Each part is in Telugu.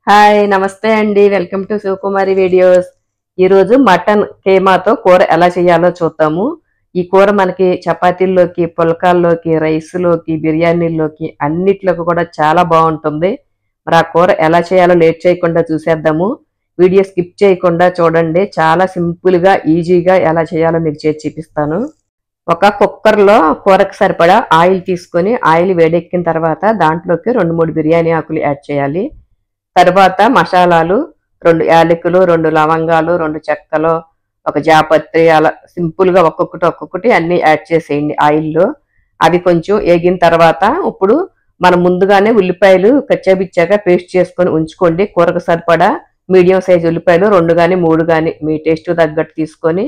హాయ్ నమస్తే అండి. Welcome to Sivakumari videos. ఈరోజు మటన్ కీమాతో కూర ఎలా చేయాలో చూద్దాము. ఈ కూర మనకి చపాతీల్లోకి, పుల్కాల్లోకి, రైస్‌లోకి, బిర్యానీల్లోకి అన్నిట్లోకి కూడా చాలా బాగుంటుంది. మరి ఆ కూర ఎలా చేయాలో లేట్ చేయకుండా చూసేద్దాము. వీడియో స్కిప్ చేయకుండా చూడండి. చాలా సింపుల్‌గా, ఈజీగా ఎలా చేయాలో మీకు చేసి చూపిస్తాను. ఒక కుక్కర్‌లో కూరకు సరిపడా ఆయిల్ తీసుకొని, ఆయిల్ వేడెక్కిన తర్వాత దాంట్లోకి 2, 3 బిర్యానీ ఆకులు యాడ్ చేయాలి. తర్వాత మసాలాలు 2 యాలకులు, 2 లవంగాలు, 2 చెక్కలు, ఒక జాపత్రి అలా సింపుల్‌గా ఒక్కొక్కటి అన్నీ యాడ్ చేసేయండి ఆయిల్‌లో. అవి కొంచెం ఏగిన తర్వాత ఇప్పుడు మనం ముందుగానే ఉల్లిపాయలు కచ్చాబిచ్చాగా పేస్ట్ చేసుకొని ఉంచుకోండి. కూరకు సరిపడా మీడియం సైజ్ ఉల్లిపాయలు 2 గాని, 3 గాని మీ టేస్ట్‌కి తగ్గట్టు తీసుకొని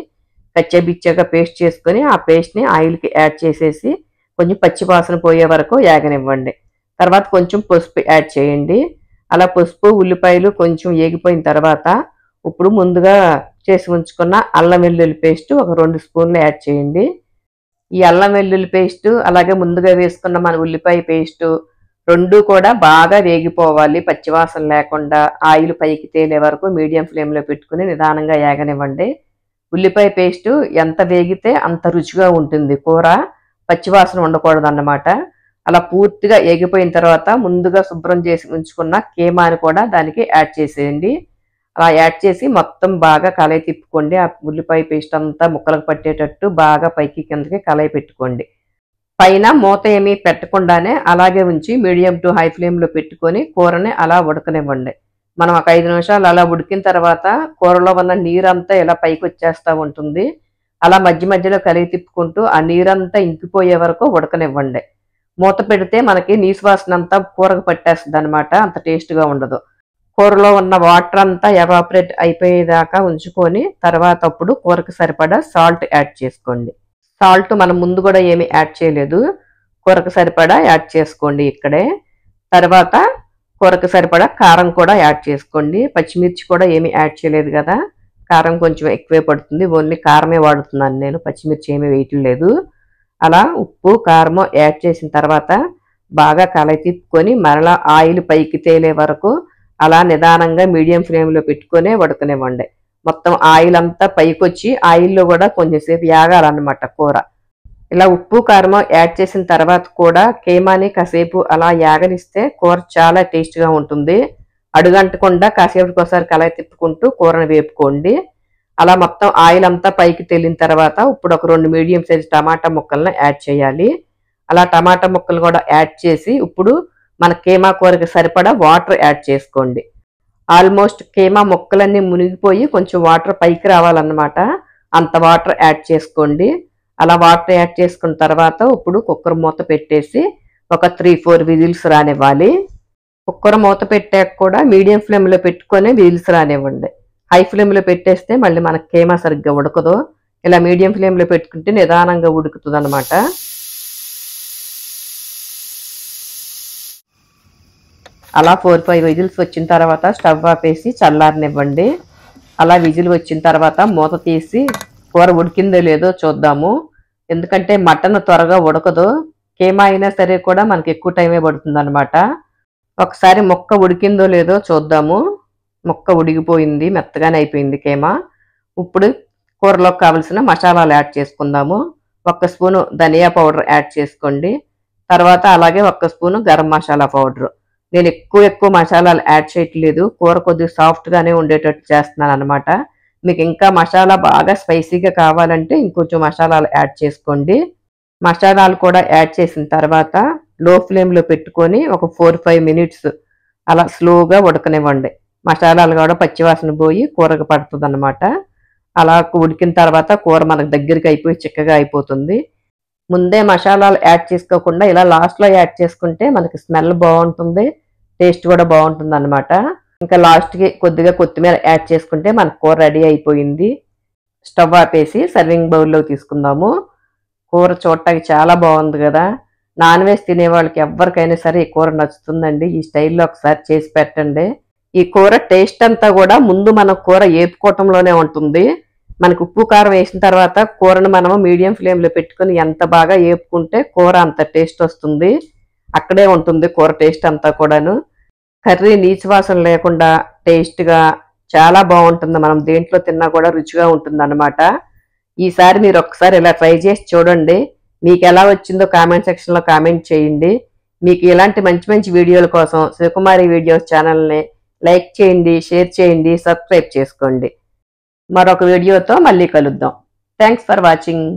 కచ్చాబిచ్చాగా పేస్ట్ చేసుకొని ఆ పేస్ట్‌ని ఆయిల్‌కి యాడ్ చేసేసి కొంచెం పచ్చి వాసన పోయే వరకు ఏగనివ్వండి. తర్వాత కొంచెం పసుపు యాడ్ చేయండి. అలా పసుపు, ఉల్లిపాయలు కొంచెం ఏగిపోయిన తర్వాత ఇప్పుడు ముందుగా చేసి ఉంచుకున్న అల్లం వెల్లుల్లి పేస్ట్ ఒక 2 స్పూన్లు యాడ్ చేయండి. ఈ అల్లం వెల్లుల్లి పేస్ట్ అలాగే ముందుగా వేసుకున్న మన ఉల్లిపాయ పేస్ట్ 2 కూడా బాగా వేగిపోవాలి. పచ్చివాసన లేకుండా ఆయిల్ పైకి తేలే వరకు మీడియం ఫ్లేమ్‌లో పెట్టుకొని నిదానంగా ఏగనివ్వండి. ఉల్లిపాయ పేస్ట్ ఎంత వేగితే అంత రుచిగా ఉంటుంది కూర. పచ్చివాసన ఉండకూడదన్నమాట. అలా పూర్తిగా ఏగిపోయిన తర్వాత ముందుగా శుభ్రం చేసి ఉంచుకున్న కీమాని కూడా దానికి యాడ్ చేసేయండి. అలా యాడ్ చేసి మొత్తం బాగా కలయి తిప్పుకోండి. ఆ ఉల్లిపాయ పేస్ట్ అంతా ముక్కలకు పట్టేటట్టు బాగా పైకి కిందకి కలయి పెట్టుకోండి. పైన మూత ఏమీ పెట్టకుండానే అలాగే ఉంచి మీడియం టు హై ఫ్లేమ్‌లో పెట్టుకొని కూరని అలా ఉడకనివ్వండి. మనం ఒక 5 నిమిషాలు అలా ఉడికిన తర్వాత కూరలో ఉన్న నీరంతా ఇలా పైకొచ్చేస్తా ఉంటుంది. అలా మధ్య మధ్యలో కలిగి తిప్పుకుంటూ ఆ నీరంతా ఇంకిపోయే వరకు ఉడకనివ్వండి. మూత పెడితే మనకి నీసు వాసన అంతా కూరకు పట్టేస్తుందనమాట. అంత టేస్ట్‌గా ఉండదు. కూరలో ఉన్న వాటర్ అంతా ఎవాపరేట్ అయిపోయేదాకా ఉంచుకొని తర్వాత అప్పుడు కూరకు సరిపడా సాల్ట్ యాడ్ చేసుకోండి. సాల్ట్ మనం ముందు కూడా ఏమీ యాడ్ చేయలేదు. కూరకు సరిపడా యాడ్ చేసుకోండి ఇక్కడే. తర్వాత కూరకు సరిపడా కారం కూడా యాడ్ చేసుకోండి. పచ్చిమిర్చి కూడా ఏమీ యాడ్ చేయలేదు కదా! కారం కొంచెం ఎక్కువే పడుతుంది. ఓన్లీ కారమే వాడుతున్నాను నేను. పచ్చిమిర్చి ఏమీ వేయట్లేదు. అలా ఉప్పు, కారము యాడ్ చేసిన తర్వాత బాగా కలయి తిప్పుకొని మరలా ఆయిల్ పైకి తేలే వరకు అలా నిదానంగా మీడియం ఫ్లేమ్‌లో పెట్టుకొనే ఉడకనివ్వండి. మొత్తం ఆయిల్ అంతా పైకొచ్చి ఆయిల్‌లో కూడా కొంచెం సేపు ఏగాలన్నమాట కూర. ఇలా ఉప్పు, కారము యాడ్ చేసిన తర్వాత కూడా కీమాని కాసేపు అలా యాగనిస్తే కూర చాలా టేస్ట్‌గా ఉంటుంది. అడుగంటకుండా కాసేపటికోసారి కలయి తిప్పుకుంటూ కూరని వేపుకోండి. అలా మొత్తం ఆయిల్ అంతా పైకి తేలిన తర్వాత ఇప్పుడు ఒక 2 మీడియం సైజ్ టమాటా ముక్కలను యాడ్ చేయాలి. అలా టమాటా ముక్కలు కూడా యాడ్ చేసి ఇప్పుడు మన కీమా కూరకి సరిపడా వాటర్ యాడ్ చేసుకోండి. ఆల్మోస్ట్ కీమా ముక్కలన్నీ మునిగిపోయి కొంచెం వాటర్ పైకి రావాలన్నమాట. అంత వాటర్ యాడ్ చేసుకోండి. అలా వాటర్ యాడ్ చేసుకున్న తర్వాత ఇప్పుడు కుక్కర్ మూత పెట్టేసి ఒక 3, 4 విజిల్స్ రానివ్వాలి. కుక్కర్ మూత పెట్టాక కూడా మీడియం ఫ్లేమ్‌లో పెట్టుకొని విజిల్స్ రానివ్వండి. హై ఫ్లేమ్‌లో పెట్టేస్తే మళ్ళీ మనకి కీమా సరిగ్గా ఉడకదు. ఇలా మీడియం ఫ్లేమ్‌లో పెట్టుకుంటే నిదానంగా ఉడుకుతుందన్నమాట. అలా 4, 5 విజిల్స్ వచ్చిన తర్వాత స్టవ్ ఆపేసి చల్లారనివ్వండి. అలా విజిల్ వచ్చిన తర్వాత మూత తీసి కూర ఉడికిందో లేదో చూద్దాము. ఎందుకంటే మటన్ త్వరగా ఉడకదు. కీమా అయినా సరే కూడా మనకి ఎక్కువ టైమే పడుతుందన్నమాట. ఒకసారి ముక్క ఉడికిందో లేదో చూద్దాము. ముక్క ఉడికిపోయింది. మెత్తగానే అయిపోయింది కీమా. ఇప్పుడు కూరలోకి కావలసిన మసాలాలు యాడ్ చేసుకుందాము. 1 స్పూను ధనియా పౌడర్ యాడ్ చేసుకోండి. తర్వాత అలాగే 1 స్పూను గరం మసాలా పౌడరు. నేను ఎక్కువ మసాలాలు యాడ్ చేయట్లేదు. కూర కొద్దిగా సాఫ్ట్‌గానే ఉండేటట్టు చేస్తున్నానన్నమాట. మీకు ఇంకా మసాలా బాగా స్పైసీగా కావాలంటే ఇంకొంచెం మసాలాలు యాడ్ చేసుకోండి. మసాలాలు కూడా యాడ్ చేసిన తర్వాత లో ఫ్లేమ్‌లో పెట్టుకొని ఒక 4, 5 మినిట్స్ అలా స్లోగా ఉడకనివ్వండి. మసాలాలు కూడా పచ్చివాసన పోయి కూరకు పడుతుందన్నమాట. అలా ఉడికిన తర్వాత కూర మనకు దగ్గరికి అయిపోయి చిక్కగా అయిపోతుంది. ముందే మసాలాలు యాడ్ చేసుకోకుండా ఇలా లాస్ట్‌లో యాడ్ చేసుకుంటే మనకి స్మెల్ బాగుంటుంది. టేస్ట్ కూడా బాగుంటుందన్నమాట. ఇంకా లాస్ట్‌కి కొద్దిగా కొత్తిమీర యాడ్ చేసుకుంటే మన కూర రెడీ అయిపోయింది. స్టవ్ ఆపేసి సర్వింగ్ బౌల్‌లోకి తీసుకుందాము. కూర చూడటానికి చాలా బాగుంది కదా! నాన్ వెజ్ తినే వాళ్ళకి ఎవ్వరికైనా సరే ఈ కూర నచ్చుతుందండి. ఈ స్టైల్‌లో ఒకసారి చేసి పెట్టండి. ఈ కూర టేస్ట్ అంతా కూడా ముందు మనం కూర ఏపుకోవటంలోనే ఉంటుంది. మనకు ఉప్పు, కారం వేసిన తర్వాత కూరను మనము మీడియం ఫ్లేమ్‌లో పెట్టుకొని ఎంత బాగా ఏపుకుంటే కూర అంత టేస్ట్ వస్తుంది. అక్కడే ఉంటుంది కూర టేస్ట్ అంతా కూడాను. కర్రీ నీచు వాసన లేకుండా టేస్ట్గా చాలా బాగుంటుంది. మనం దేంట్లో తిన్నా కూడా రుచిగా ఉంటుందన్నమాట. ఈసారి మీరు ఒక్కసారి ఇలా ట్రై చేసి చూడండి. మీకు ఎలా వచ్చిందో కామెంట్ సెక్షన్లో కామెంట్ చేయండి. మీకు ఇలాంటి మంచి మంచి వీడియోల కోసం శివకుమారి వీడియోస్ ఛానల్ని లైక్ చేయండి, షేర్ చేయండి, సబ్స్క్రైబ్ చేసుకోండి. మరొక వీడియోతో మళ్ళీ కలుద్దాం. Thanks for watching.